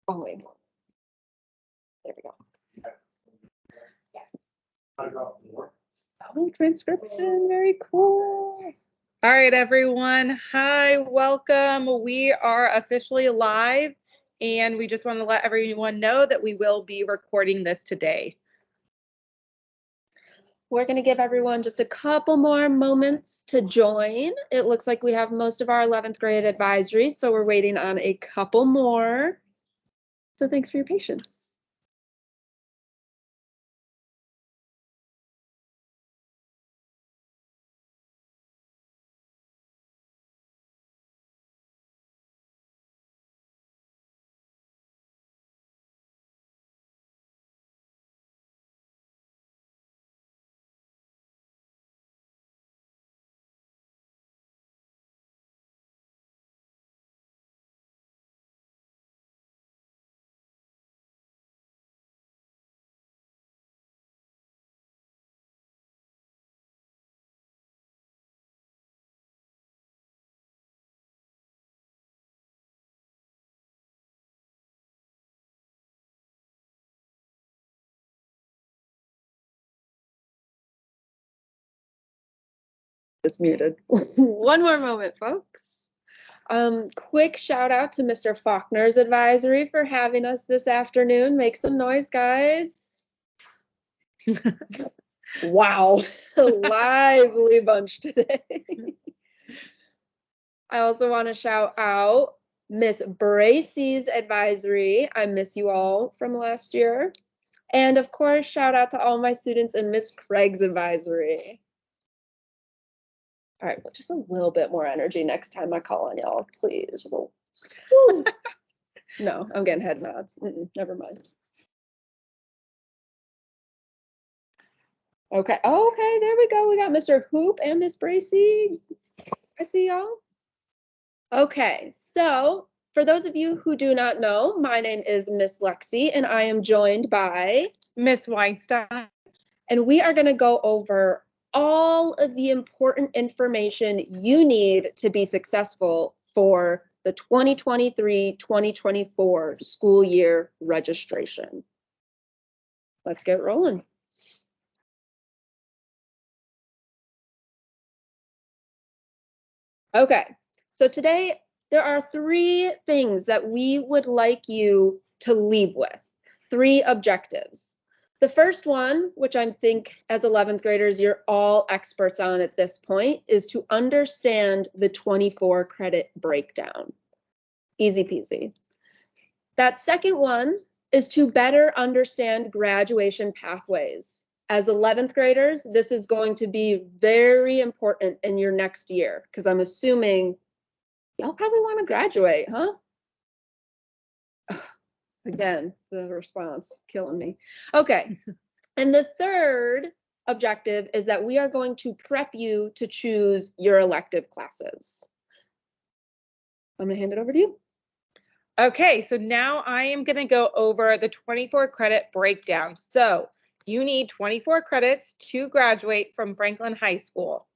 Oh, wait. There we go. Oh, transcription, very cool. All right, everyone. Hi, welcome. We are officially live, and we just want to let everyone know that we will be recording this today. We're going to give everyone just a couple more moments to join. It looks like we have most of our 11th grade advisories, but we're waiting on a couple more. So thanks for your patience. It's muted. One more moment, folks. Quick shout out to Mr. Faulkner's advisory for having us this afternoon. Make some noise, guys. Wow, a lively bunch today. I also want to shout out Miss Bracey's advisory. I miss you all from last year. And of course, shout out to all my students in Miss Craig's advisory. All right, well, just a little bit more energy next time I call on y'all, please. Just a, no, I'm getting head nods. Never mind. Okay, okay, there we go. We got Mr. Hoop and Miss Bracey. I see y'all. Okay, so for those of you who do not know, my name is Miss Lexi, and I am joined by Miss Weinstein. And we are going to go over all of the important information you need to be successful for the 2023-2024 school year registration. Let's get rolling. Okay, so today there are 3 things that we would like you to leave with, 3 objectives. The first one, which I think as 11th graders, you're all experts on at this point, is to understand the 24 credit breakdown. Easy peasy. That second one is to better understand graduation pathways. As 11th graders, this is going to be very important in your next year, because I'm assuming y'all probably want to graduate, huh? Again, the response killing me. Okay, and the third objective is that we are going to prep you to choose your elective classes. I'm gonna hand it over to you. Okay, so now I am gonna go over the 24 credit breakdown. So you need 24 credits to graduate from Franklin High School.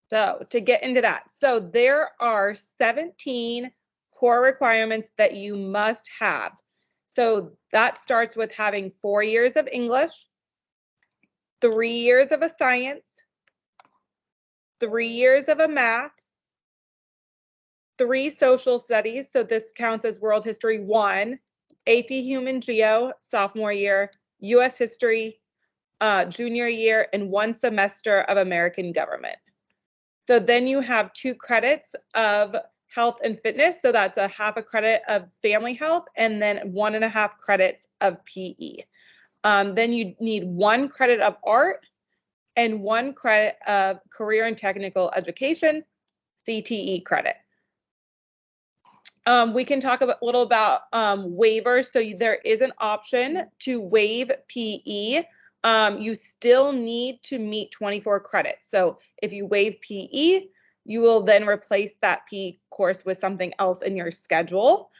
So to get into that, so there are 17 core requirements that you must have. So that starts with having 4 years of English, 3 years of a science, 3 years of a math, 3 social studies. So this counts as World History 1, AP Human Geo, sophomore year, US History, junior year, and 1 semester of American Government. So then you have 2 credits of health and fitness. So that's a half a credit of family health and then 1.5 credits of PE. Then you need 1 credit of art and 1 credit of career and technical education, CTE credit. We can talk a little about waivers. So there is an option to waive PE. You still need to meet 24 credits. So if you waive PE, you will then replace that PE course with something else in your schedule.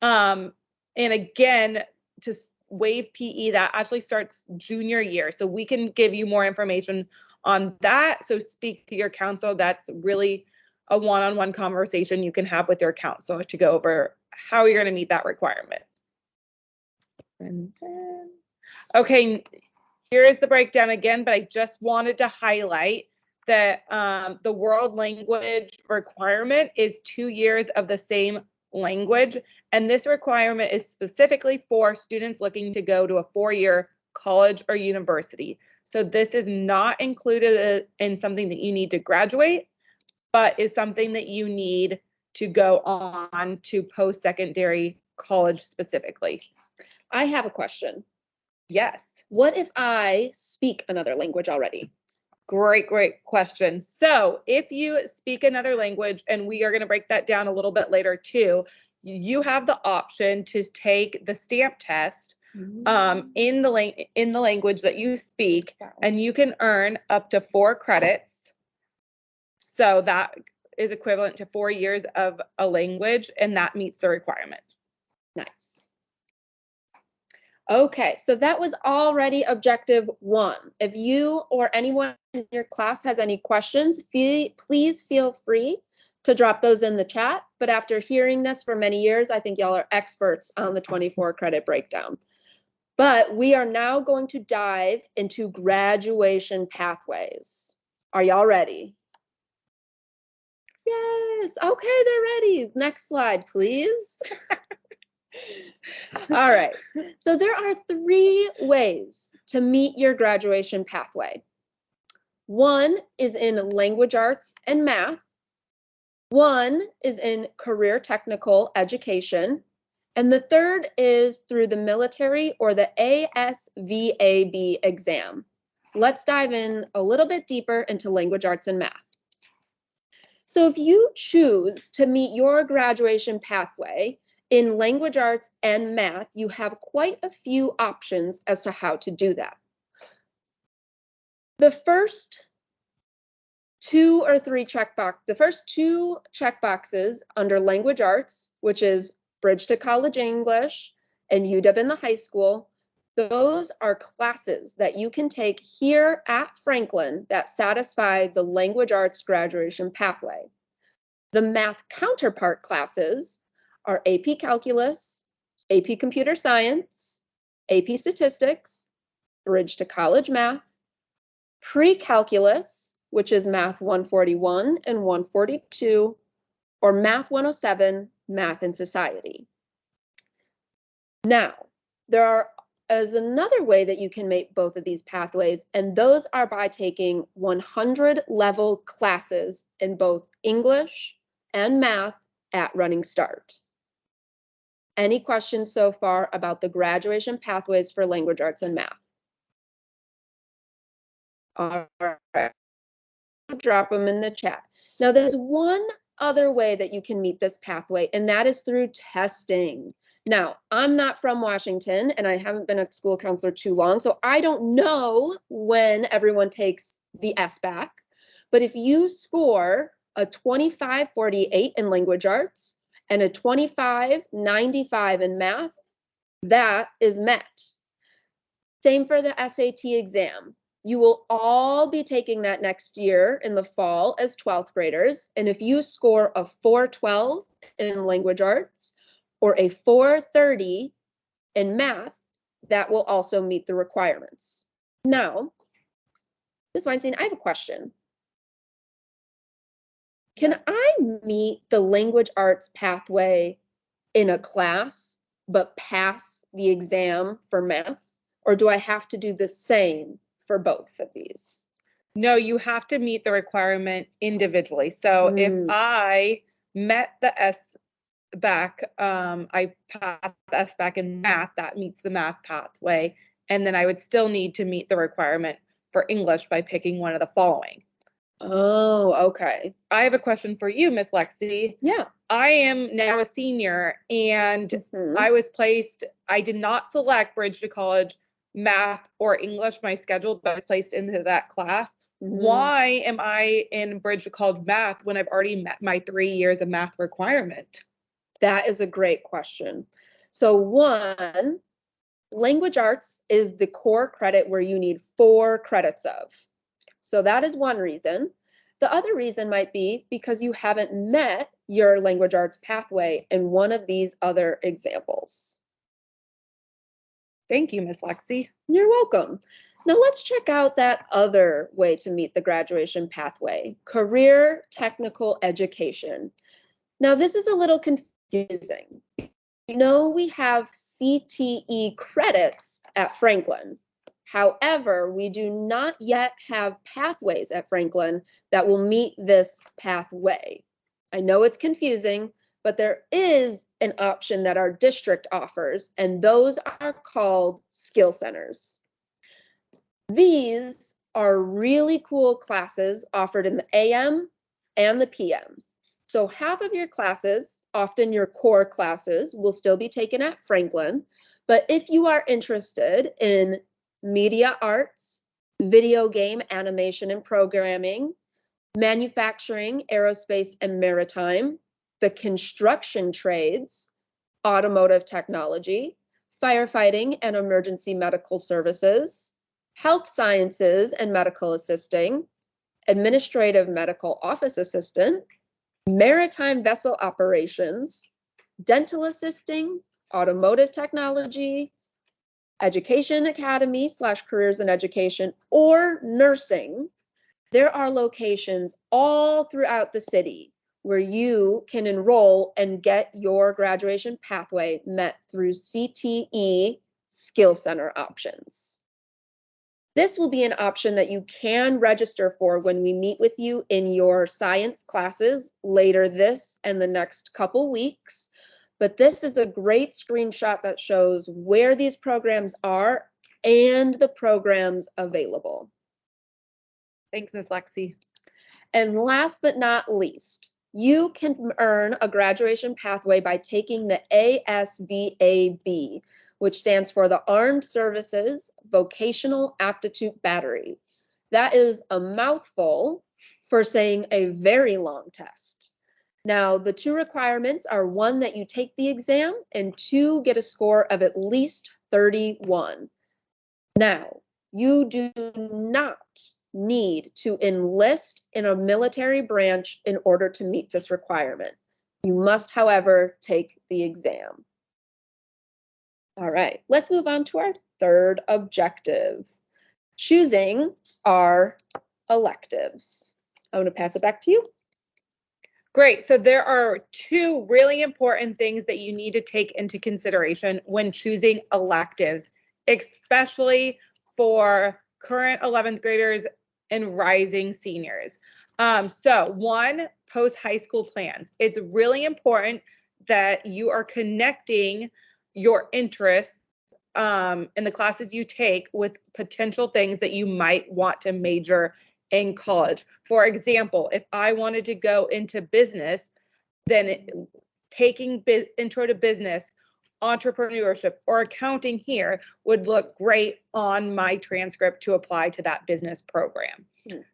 And again, to waive PE, that actually starts junior year. So we can give you more information on that. So speak to your counselor. That's really a one-on-one conversation you can have with your counselor to go over how are you going to meet that requirement? And then, okay, here is the breakdown again, but I just wanted to highlight that the world language requirement is 2 years of the same language. And this requirement is specifically for students looking to go to a 4-year college or university. So this is not included in something that you need to graduate, but is something that you need to go on to post-secondary college specifically. I have a question. Yes. What if I speak another language already? Great question. So if you speak another language, and we are going to break that down a little bit later too, you have the option to take the stamp test in the language that you speak, and you can earn up to 4 credits. So that is equivalent to 4 years of a language, and that meets the requirement. Nice. Okay, so that was already objective 1. If you or anyone in your class has any questions, please feel free to drop those in the chat. But after hearing this for many years, I think y'all are experts on the 24 credit breakdown. But we are now going to dive into graduation pathways. Are y'all ready? Yes, okay, they're ready. Next slide, please. All right, so there are 3 ways to meet your graduation pathway. 1 is in language arts and math. 1 is in career technical education. And the 3rd is through the military or the ASVAB exam. Let's dive in a little bit deeper into language arts and math. So if you choose to meet your graduation pathway in language arts and math, you have quite a few options as to how to do that. The first 2 or 3 checkboxes under language arts, which is Bridge to College English and UW in the high school, those are classes that you can take here at Franklin that satisfy the language arts graduation pathway. The math counterpart classes are AP Calculus, AP Computer Science, AP Statistics, Bridge to College Math, Pre-Calculus, which is Math 141 and 142, or Math 107, Math and Society. Now, there is another way that you can make both of these pathways, and those are by taking 100 level classes in both English and math at Running Start. Any questions so far about the graduation pathways for language arts and math? All right, drop them in the chat. Now, there's one other way that you can meet this pathway, and that is through testing. Now, I'm not from Washington, and I haven't been a school counselor too long, so I don't know when everyone takes the SBAC. But if you score a 2548 in language arts and a 2595 in math, that is met. Same for the SAT exam. You will all be taking that next year in the fall as 12th graders. And if you score a 412 in language arts or a 430 in math, that will also meet the requirements. Now, Ms. Weinstein, I have a question. Can I meet the language arts pathway in a class, but pass the exam for math? Or do I have to do the same for both of these? No, you have to meet the requirement individually. So if I met the SBAC, I passed the SBAC in math, that meets the math pathway. And then I would still need to meet the requirement for English by picking one of the following. Oh, okay. I have a question for you, Miss Lexi. Yeah. I am now a senior, and I did not select Bridge to College math or English, my schedule, but I was placed into that class. Why am I in Bridge to College math when I've already met my 3 years of math requirement? That is a great question. So 1, language arts is the core credit where you need 4 credits of. So that is one reason. The other reason might be because you haven't met your language arts pathway in one of these other examples. Thank you, Miss Lexi. You're welcome. Now let's check out that other way to meet the graduation pathway, career technical education. Now this is a little confusing. You know, we have CTE credits at Franklin. However, we do not yet have pathways at Franklin that will meet this pathway. I know it's confusing, but there is an option that our district offers, and those are called skill centers. These are really cool classes offered in the AM and the PM. So half of your classes, often your core classes, will still be taken at Franklin. But if you are interested in media arts, video game animation and programming, manufacturing, aerospace and maritime, the construction trades, automotive technology, firefighting and emergency medical services, health sciences and medical assisting, administrative medical office assistant, maritime vessel operations, dental assisting, automotive technology, education academy / careers in education, or nursing, there are locations all throughout the city where you can enroll and get your graduation pathway met through CTE Skill Center options. This will be an option that you can register for when we meet with you in your science classes later this and the next couple weeks. But this is a great screenshot that shows where these programs are and the programs available. Thanks, Miss Lexi. And last but not least, you can earn a graduation pathway by taking the ASVAB, which stands for the Armed Services Vocational Aptitude Battery. That is a mouthful for saying a very long test. Now, the two requirements are 1, that you take the exam, and 2, get a score of at least 31. Now, you do not need to enlist in a military branch in order to meet this requirement. You must, however, take the exam. All right, let's move on to our third objective, choosing our electives. I'm going to pass it back to you. Great. So there are 2 really important things that you need to take into consideration when choosing electives, especially for current 11th graders and rising seniors. So 1, post-high school plans. It's really important that you are connecting your interests in the classes you take with potential things that you might want to major in college. For example, if I wanted to go into business, then taking intro to business, entrepreneurship, or accounting here would look great on my transcript to apply to that business program.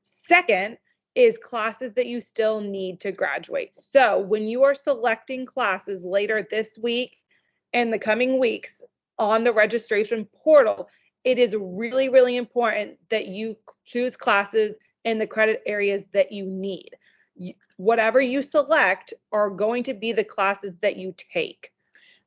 Second is classes that you still need to graduate. So when you are selecting classes later this week and the coming weeks on the registration portal, it is really, really important that you choose classes in the credit areas that you need. Whatever you select are going to be the classes that you take.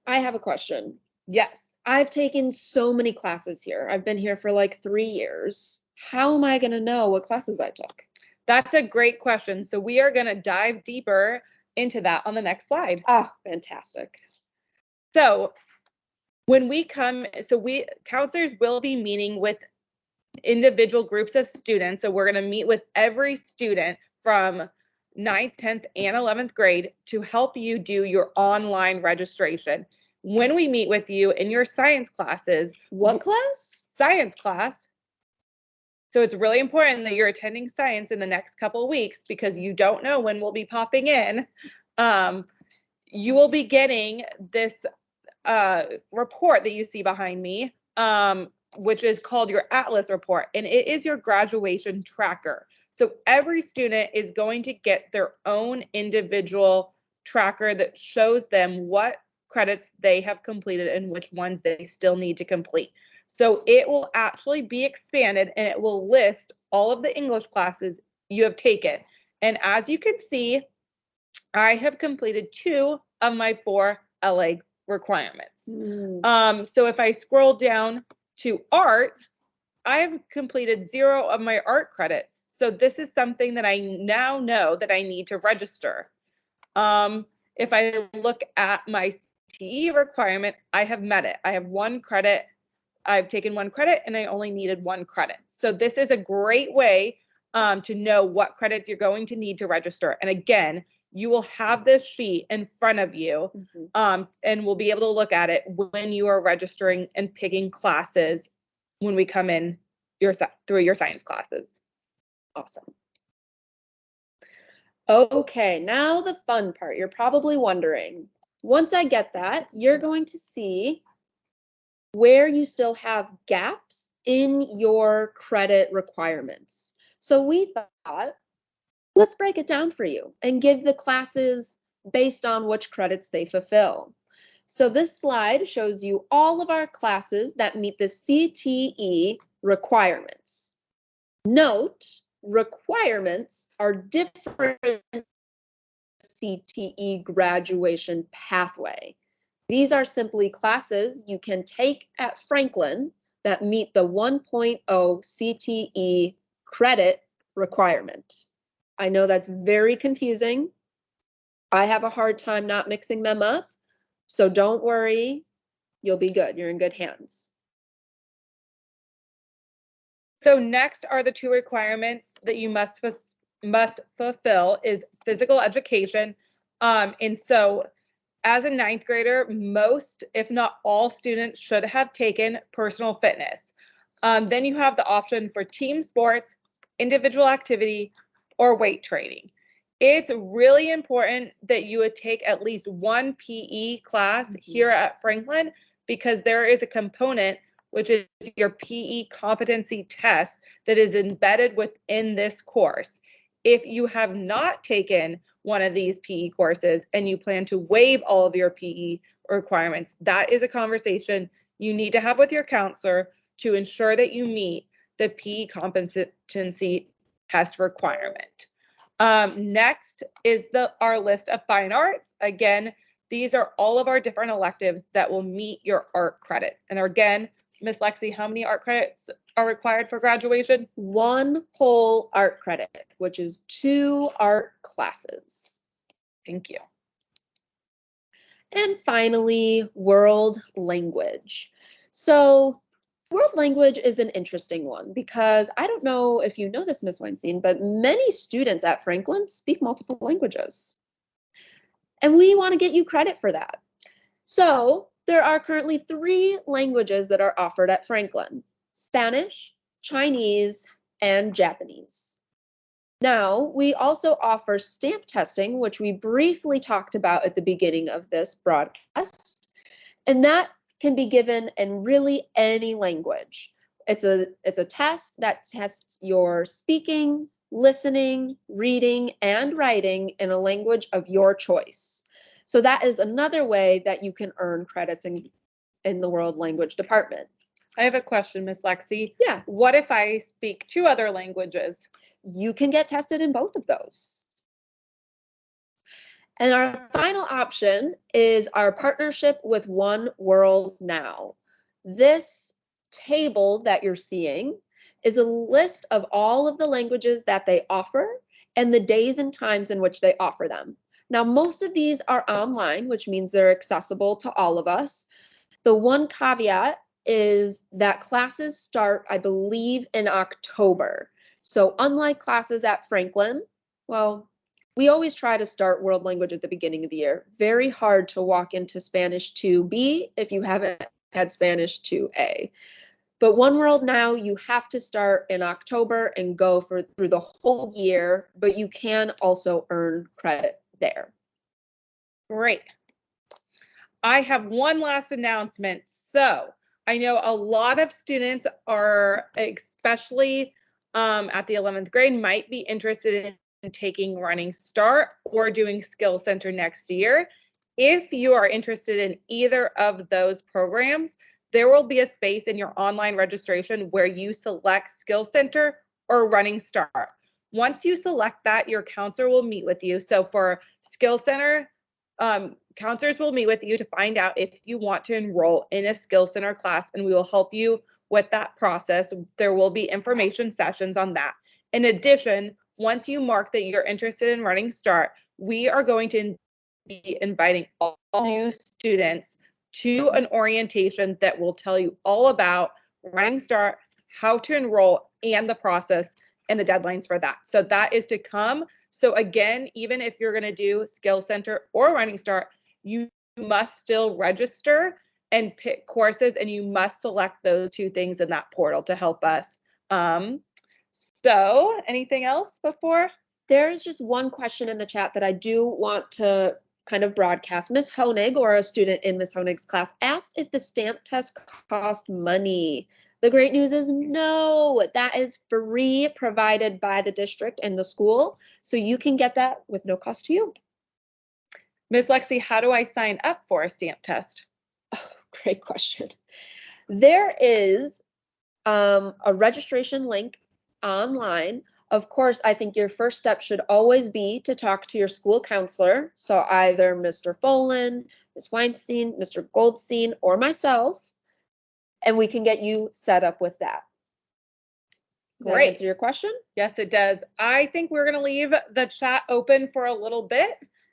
I have a question. Yes. I've taken so many classes here. I've been here for like 3 years. How am I going to know what classes I took? That's a great question. So we are going to dive deeper into that on the next slide. Oh, fantastic. So when we come, counselors will be meeting with individual groups of students. So we're going to meet with every student from 9th, 10th, and 11th grade to help you do your online registration. When we meet with you in your science classes. What class? Science class. So it's really important that you're attending science in the next couple of weeks because you don't know when we'll be popping in. You will be getting this report that you see behind me, which is called your Atlas report, and it is your graduation tracker. So every student is going to get their own individual tracker that shows them what credits they have completed and which ones they still need to complete. So it will actually be expanded and it will list all of the English classes you have taken. And as you can see, I have completed 2 of my 4 LA requirements. So if I scroll down to art, I have completed 0 of my art credits. So this is something that I now know that I need to register. If I look at my CTE requirement, I have met it. I have 1 credit. I've taken 1 credit and I only needed 1 credit. So this is a great way to know what credits you're going to need to register. And again, you will have this sheet in front of you and we'll be able to look at it when you are registering and picking classes when we come in through your science classes. Awesome. Okay, now the fun part. You're probably wondering, once I get that, you're going to see where you still have gaps in your credit requirements. So we thought, let's break it down for you and give the classes based on which credits they fulfill. So this slide shows you all of our classes that meet the CTE requirements. Note, requirements are different than CTE graduation pathway. These are simply classes you can take at Franklin that meet the 1.0 CTE credit requirement. I know that's very confusing. I have a hard time not mixing them up, so don't worry, you'll be good. You're in good hands. So next are the 2 requirements that you must fulfill is physical education. And so as a 9th grader, most, if not all students should have taken personal fitness. Then you have the option for team sports, individual activity, or weight training. It's really important that you would take at least 1 PE class here at Franklin because there is a component which is your PE competency test that is embedded within this course. If you have not taken one of these PE courses and you plan to waive all of your PE requirements, that is a conversation you need to have with your counselor to ensure that you meet the PE competency test requirement. Next is our list of fine arts. Again, these are all of our different electives that will meet your art credit. And again, Miss Lexi, how many art credits are required for graduation? 1 whole art credit, which is 2 art classes. Thank you. And finally, world language. So world language is an interesting one because I don't know if you know this, Ms. Weinstein, but many students at Franklin speak multiple languages. And we want to get you credit for that. So there are currently 3 languages that are offered at Franklin: Spanish, Chinese, and Japanese. Now, we also offer stamp testing, which we briefly talked about at the beginning of this broadcast, and that can be given in really any language. It's a test that tests your speaking, listening, reading, and writing in a language of your choice. So that is another way that you can earn credits in the world language department. I have a question, Miss Lexi. Yeah. What if I speak 2 other languages? You can get tested in both of those. And our final option is our partnership with One World Now. This table that you're seeing is a list of all of the languages that they offer and the days and times in which they offer them. Now, most of these are online, which means they're accessible to all of us. The one caveat is that classes start, I believe, in October. So unlike classes at Franklin, well, we always try to start world language at the beginning of the year. Very hard to walk into Spanish 2B if you haven't had Spanish 2A. But One World Now, you have to start in October and go through the whole year, but you can also earn credit there. Great. I have one last announcement. So I know a lot of students are, especially at the 11th grade, might be interested in taking Running Start or doing Skill Center next year. If you are interested in either of those programs, there will be a space in your online registration where you select Skill Center or Running Start. Once you select that, your counselor will meet with you. So for Skill Center, counselors will meet with you to find out if you want to enroll in a Skill Center class, and we will help you with that process. There will be information sessions on that. In addition, once you mark that you're interested in Running Start, we are going to be inviting all new students to an orientation that will tell you all about Running Start, how to enroll, and the process and the deadlines for that. So that is to come. So again, even if you're going to do Skill Center or Running Start, you must still register and pick courses, and you must select those two things in that portal to help us. So anything else before? There is just one question in the chat that I do want to kind of broadcast. Miss Honig, or a student in Miss Honig's class, asked if the stamp test cost money. The great news is no, that is free, provided by the district and the school. So you can get that with no cost to you. Miss Lexi, how do I sign up for a stamp test? Oh, great question. There is a registration link online. Of course, I think your first step should always be to talk to your school counselor. So either Mr. Folan, Ms. Weinstein, Mr. Goldstein, or myself, and we can get you set up with that. Does that Great. answer your question? Yes, it does. I think we're going to leave the chat open for a little bit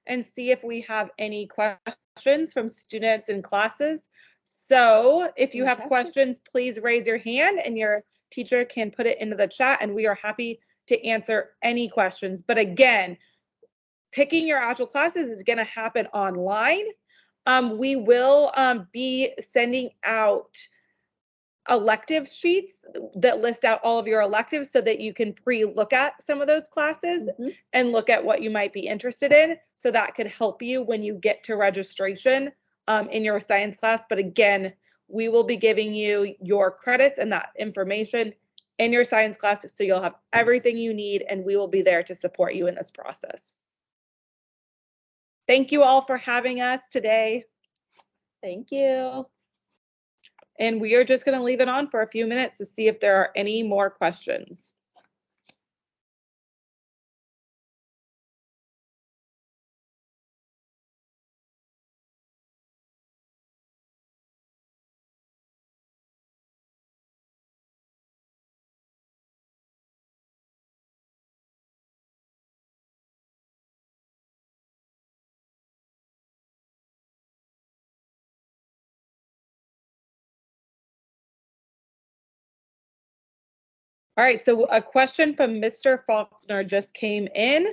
and see if we have any questions from students and classes. So if you have questions, please raise your hand and your teacher can put it into the chat, and we are happy to answer any questions. But again, picking your actual classes is going to happen online. We will be sending out elective sheets that list out all of your electives so that you can pre-look at some of those classes and look at what you might be interested in. So that could help you when you get to registration in your science class. But again, we will be giving you your credits and that information in your science class, so you'll have everything you need, and we will be there to support you in this process. Thank you all for having us today. Thank you. And we are just going to leave it on for a few minutes to see if there are any more questions. All right, so a question from Mr. Faulkner just came in.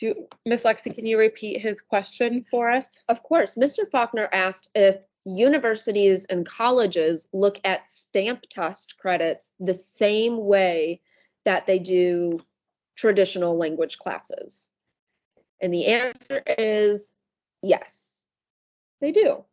Ms. Lexi, can you repeat his question for us? Of course. Mr. Faulkner asked if universities and colleges look at stamp test credits the same way that they do traditional language classes. And the answer is yes, they do.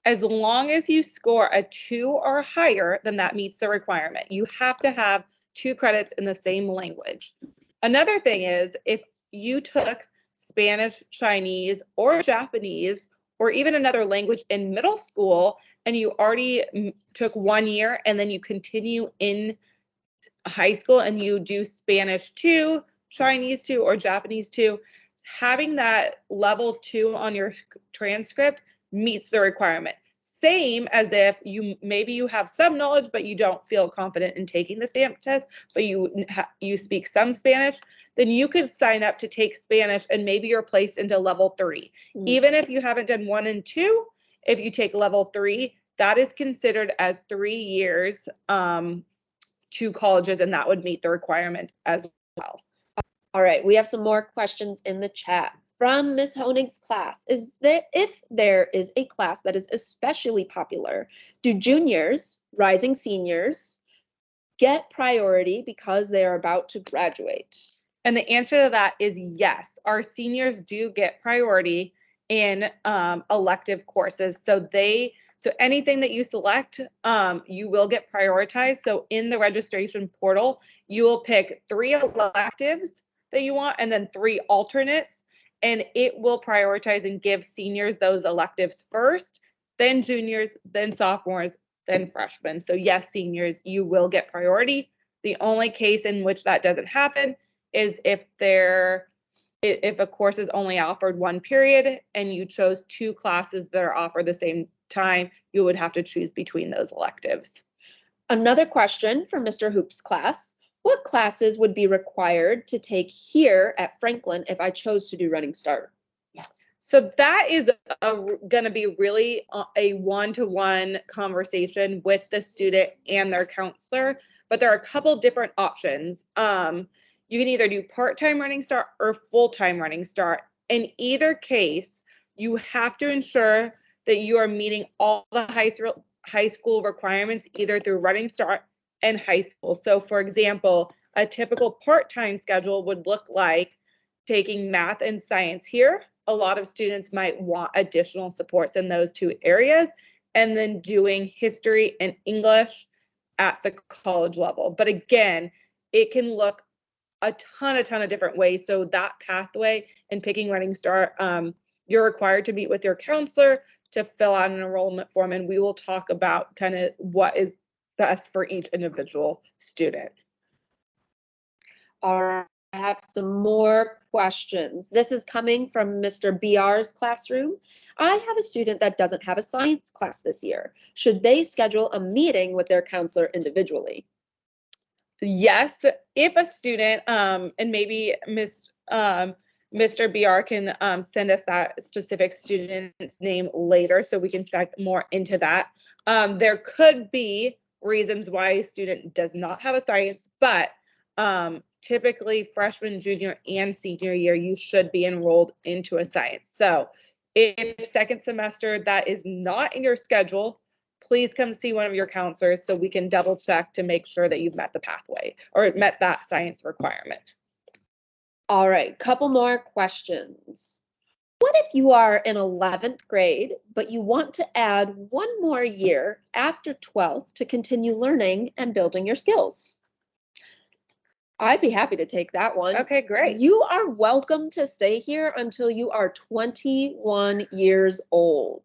As long as you score a 2 or higher, then that meets the requirement. You have to have 2 credits in the same language. Another thing is, if you took Spanish, Chinese, or Japanese, or even another language in middle school, and you already took 1 year, and then you continue in high school and you do Spanish 2, Chinese 2, or Japanese 2, having that level 2 on your transcript meets the requirement. Same as if maybe you have some knowledge, but you don't feel confident in taking the stamp test, but you speak some Spanish, then you could sign up to take Spanish, and maybe you're placed into level 3. Even if you haven't done 1 and 2, if you take level 3, that is considered as 3 years to colleges, and that would meet the requirement as well. All right, we have some more questions in the chat. From Ms. Honig's class, if there is a class that is especially popular, do juniors, rising seniors, get priority because they are about to graduate? And the answer to that is yes. Our seniors do get priority in elective courses. So anything that you select, you will get prioritized. So in the registration portal, you will pick 3 electives that you want and then 3 alternates, and it will prioritize and give seniors those electives first, then juniors, then sophomores, then freshmen. So yes, seniors, you will get priority The only case in which that doesn't happen is if a course is only offered one period and you chose two classes that are offered the same time, you would have to choose between those electives. Another question from Mr. Hoop's class. What classes would be required to take here at Franklin if I chose to do Running Start? So that is going to be really a one-to-one conversation with the student and their counselor, but there are a couple different options. You can either do part-time Running Start or full-time Running Start. In either case, you have to ensure that you are meeting all the high school requirements, either through Running Start and high school. So for example, a typical part-time schedule would look like taking math and science here. A lot of students might want additional supports in those two areas, and then doing history and English at the college level. But again, it can look a ton of different ways. So that pathway and picking Running Start, you're required to meet with your counselor to fill out an enrollment form, and we will talk about kind of what is best for each individual student. All right, I have some more questions. This is coming from Mr. BR's classroom. I have a student that doesn't have a science class this year. Should they schedule a meeting with their counselor individually? Yes, if a student, and maybe Mr. BR can send us that specific student's name later so we can check more into that. There could be reasons why a student does not have a science, but typically freshman, junior, and senior year, you should be enrolled into a science. So if second semester that is not in your schedule, please come see one of your counselors so we can double check to make sure that you've met the pathway or met that science requirement. All right, couple more questions. What if you are in 11th grade, but you want to add one more year after 12th to continue learning and building your skills? I'd be happy to take that one. Okay, great. You are welcome to stay here until you are 21 years old.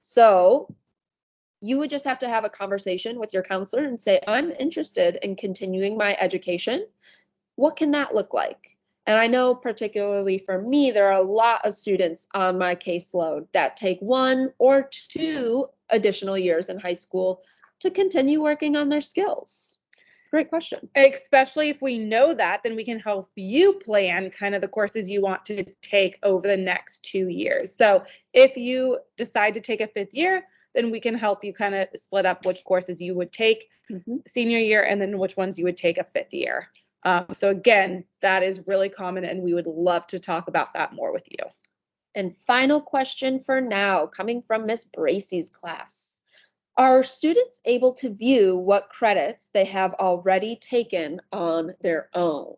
So you would just have to have a conversation with your counselor and say, I'm interested in continuing my education. What can that look like? And I know particularly for me, there are a lot of students on my caseload that take 1 or 2 additional years in high school to continue working on their skills. Great question. Especially if we know that, then we can help you plan kind of the courses you want to take over the next 2 years. So if you decide to take a 5th year, then we can help you kind of split up which courses you would take senior year and then which ones you would take a 5th year. So again, that is really common and we would love to talk about that more with you. And final question for now, coming from Miss Bracey's class. Are students able to view what credits they have already taken on their own?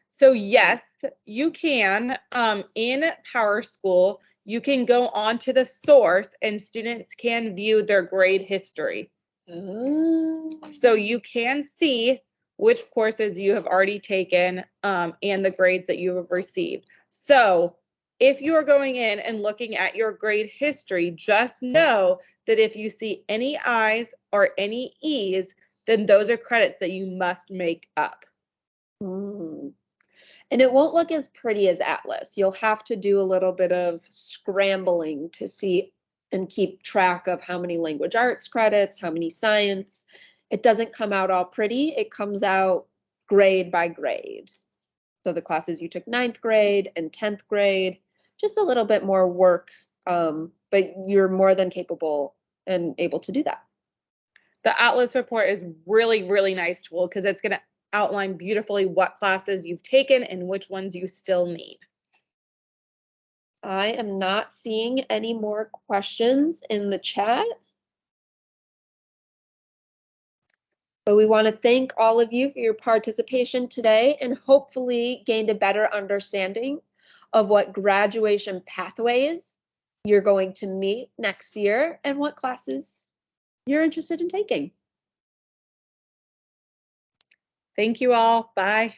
So yes, you can. In PowerSchool, you can go on to the source and students can view their grade history. So you can see which courses you have already taken and the grades that you have received. So if you are going in and looking at your grade history, just know that if you see any I's or any E's, then those are credits that you must make up. And it won't look as pretty as Atlas. You'll have to do a little bit of scrambling to see and keep track of how many language arts credits, how many science. It doesn't come out all pretty. It comes out grade by grade. So the classes you took 9th grade and 10th grade, just a little bit more work, but you're more than capable and able to do that. The Atlas report is really nice tool because it's going to outline beautifully what classes you've taken and which ones you still need. I am not seeing any more questions in the chat. But we want to thank all of you for your participation today and hopefully gained a better understanding of what graduation pathways you're going to meet next year and what classes you're interested in taking. Thank you all. Bye.